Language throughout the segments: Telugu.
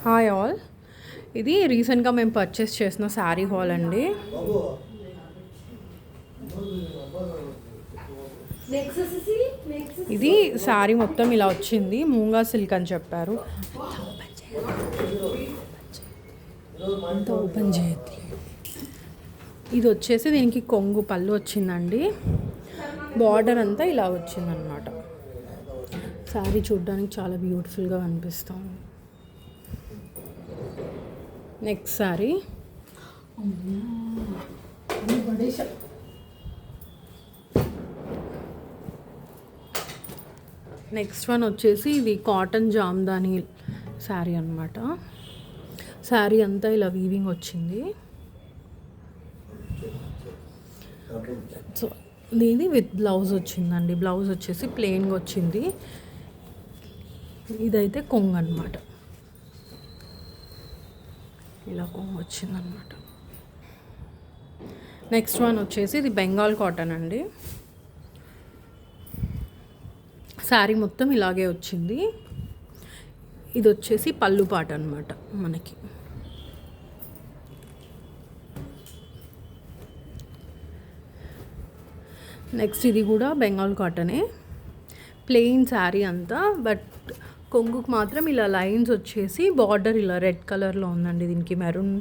హాయ్ ఆల్, ఇది రీసెంట్గా మేము పర్చేస్ చేసిన శారీ హాల్ అండి. ఇది శారీ మొత్తం ఇలా వచ్చింది, మూంగా సిల్క్ అని చెప్పారు. ఓపెన్ చేయట్లేదు. ఇది వచ్చేసి దీనికి కొంగు పళ్ళు వచ్చిందండి. బార్డర్ అంతా ఇలా వచ్చిందనమాట. శారీ చూడడానికి చాలా బ్యూటిఫుల్గా అనిపిస్తుంది. నెక్స్ట్ శారీ నెక్స్ట్ వన్ వచ్చేసి ఇది కాటన్ జామ్దాని శారీ అనమాట. శారీ అంతా ఇలా వీవింగ్ వచ్చింది. సో ఇది విత్ బ్లౌజ్ వచ్చిందండి. బ్లౌజ్ వచ్చేసి ప్లెయిన్గా వచ్చింది. ఇదైతే కొంగు అనమాట. ఇలా కొంగు వచ్చిందనమాట. నెక్స్ట్ వన్ వచ్చేసి ఇది బెంగాల్ కాటన్ అండి. శారీ మొత్తం ఇలాగే వచ్చింది. ఇది వచ్చేసి పళ్ళు పాట అనమాట మనకి. నెక్స్ట్ ఇది కూడా బెంగాల్ కాటనే, ప్లెయిన్ శారీ అంతా. బట్ కొంగుకు మాత్రం ఇలా లైన్స్ వచ్చేసి బార్డర్ ఇలా రెడ్ కలర్లో ఉందండి. దీనికి మెరూన్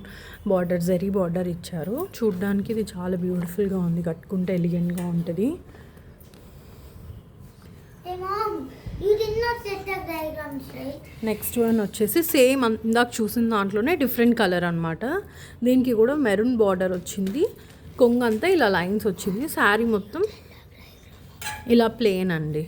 బార్డర్, జరీ బార్డర్ ఇచ్చారు. చూడ్డానికి ఇది చాలా బ్యూటిఫుల్గా ఉంది, కట్టుకుంటే ఎలిగెంట్గా ఉంటుంది. నెక్స్ట్ వన్ వచ్చేసి సేమ్ ఇందాక చూసిన దాంట్లోనే డిఫరెంట్ కలర్ అనమాట. దీనికి కూడా మెరూన్ బార్డర్ వచ్చింది. కొంగు అంతా ఇలా లైన్స్ వచ్చింది. శారీ మొత్తం ఇలా ప్లెయిన్ అండి.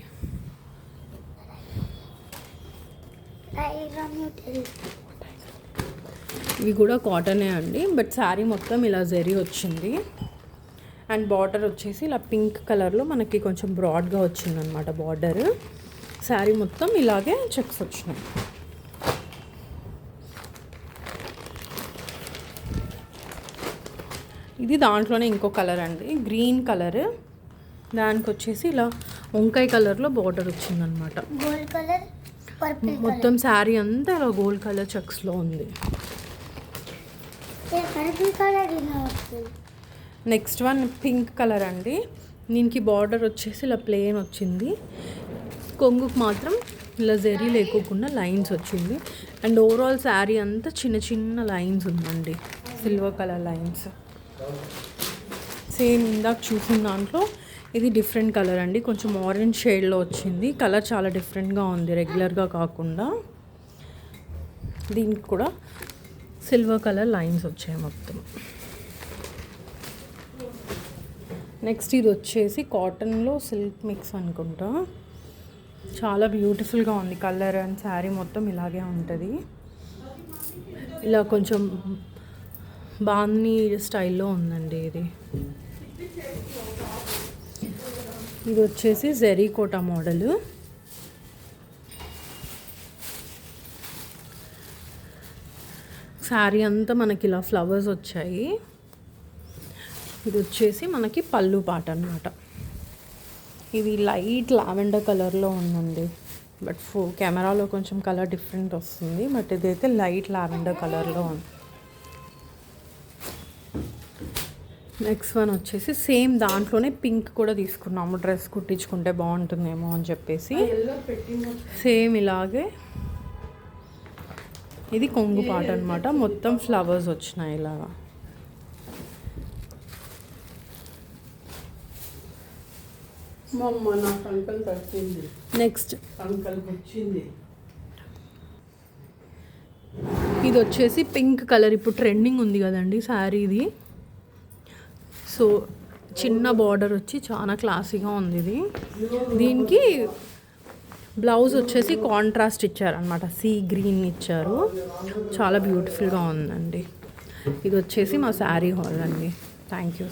ఇవి కూడా కాటనే అండి. బట్ శారీ మొత్తం ఇలా జరీ వచ్చింది. అండ్ బార్డర్ వచ్చేసి ఇలా పింక్ కలర్లో మనకి కొంచెం బ్రాడ్గా వచ్చింది అనమాట బార్డర్. శారీ మొత్తం ఇలాగే చెక్స్ వచ్చినాయి. ఇది దాంట్లోనే ఇంకో కలర్ అండి, గ్రీన్ కలర్. దానికి వచ్చేసి ఇలా వంకాయ కలర్లో బార్డర్ వచ్చిందనమాట. గోల్డ్ కలర్, మొత్తం శారీ అంతా ఇలా గోల్డ్ కలర్ చెక్స్లో ఉంది. నెక్స్ట్ వన్ పింక్ కలర్ అండి. దీనికి బార్డర్ వచ్చేసి ఇలా ప్లెయిన్ వచ్చింది. కొంగుకు మాత్రం ఇలా జరీ లేకోకుండా లైన్స్ వచ్చింది. అండ్ ఓవరాల్ శారీ అంతా చిన్న చిన్న లైన్స్ ఉందండి, సిల్వర్ కలర్ లైన్స్. సేమ్ ఇందాక చూసిన దాంట్లో ఇది డిఫరెంట్ కలర్ అండి, కొంచెం ఆరెంజ్ షేడ్లో వచ్చింది. కలర్ చాలా డిఫరెంట్గా ఉంది, రెగ్యులర్గా కాకుండా. దీనికి కూడా సిల్వర్ కలర్ లైన్స్ వచ్చాయి మొత్తం. నెక్స్ట్ ఇది వచ్చేసి కాటన్లో సిల్క్ మిక్స్ అనుకుంటా. చాలా బ్యూటిఫుల్గా ఉంది కలర్. అండ్ శారీ మొత్తం ఇలాగే ఉంటుంది. ఇలా కొంచెం బాందీ స్టైల్లో ఉందండి ఇది. ఇది వచ్చేసి జరీ కోటా మోడల్. శారీ అంతా మనకి ఇలా ఫ్లవర్స్ వచ్చాయి. ఇది వచ్చేసి మనకి పళ్ళు పాట అనమాట. ఇది లైట్ లావెండర్ కలర్లో ఉందండి. బట్ కెమెరాలో కొంచెం కలర్ డిఫరెంట్ వస్తుంది. బట్ ఇదైతే లైట్ లావెండర్ కలర్లో ఉంది. నెక్స్ట్ వన్ వచ్చేసి సేమ్ దాంట్లోనే పింక్ కూడా తీసుకున్నాము, డ్రెస్ కుట్టించుకుంటే బాగుంటుందేమో అని చెప్పేసి. సేమ్ ఇలాగే ఇది కొంగు పాట అనమాట. మొత్తం ఫ్లవర్స్ వచ్చినాయి ఇలాగా. నెక్స్ట్ ఇది వచ్చేసి పింక్ కలర్, ఇప్పుడు ట్రెండింగ్ ఉంది కదండి శారీ ఇది. సో చిన్న బార్డర్ వచ్చి చాలా క్లాసీగా ఉంది ఇది. దీనికి బ్లౌజ్ వచ్చేసి కాంట్రాస్ట్ ఇచ్చారనమాట, సీ గ్రీన్ ఇచ్చారు. చాలా బ్యూటిఫుల్గా ఉందండి. ఇది వచ్చేసి మా శారీ హాల్ అండి. Thank you.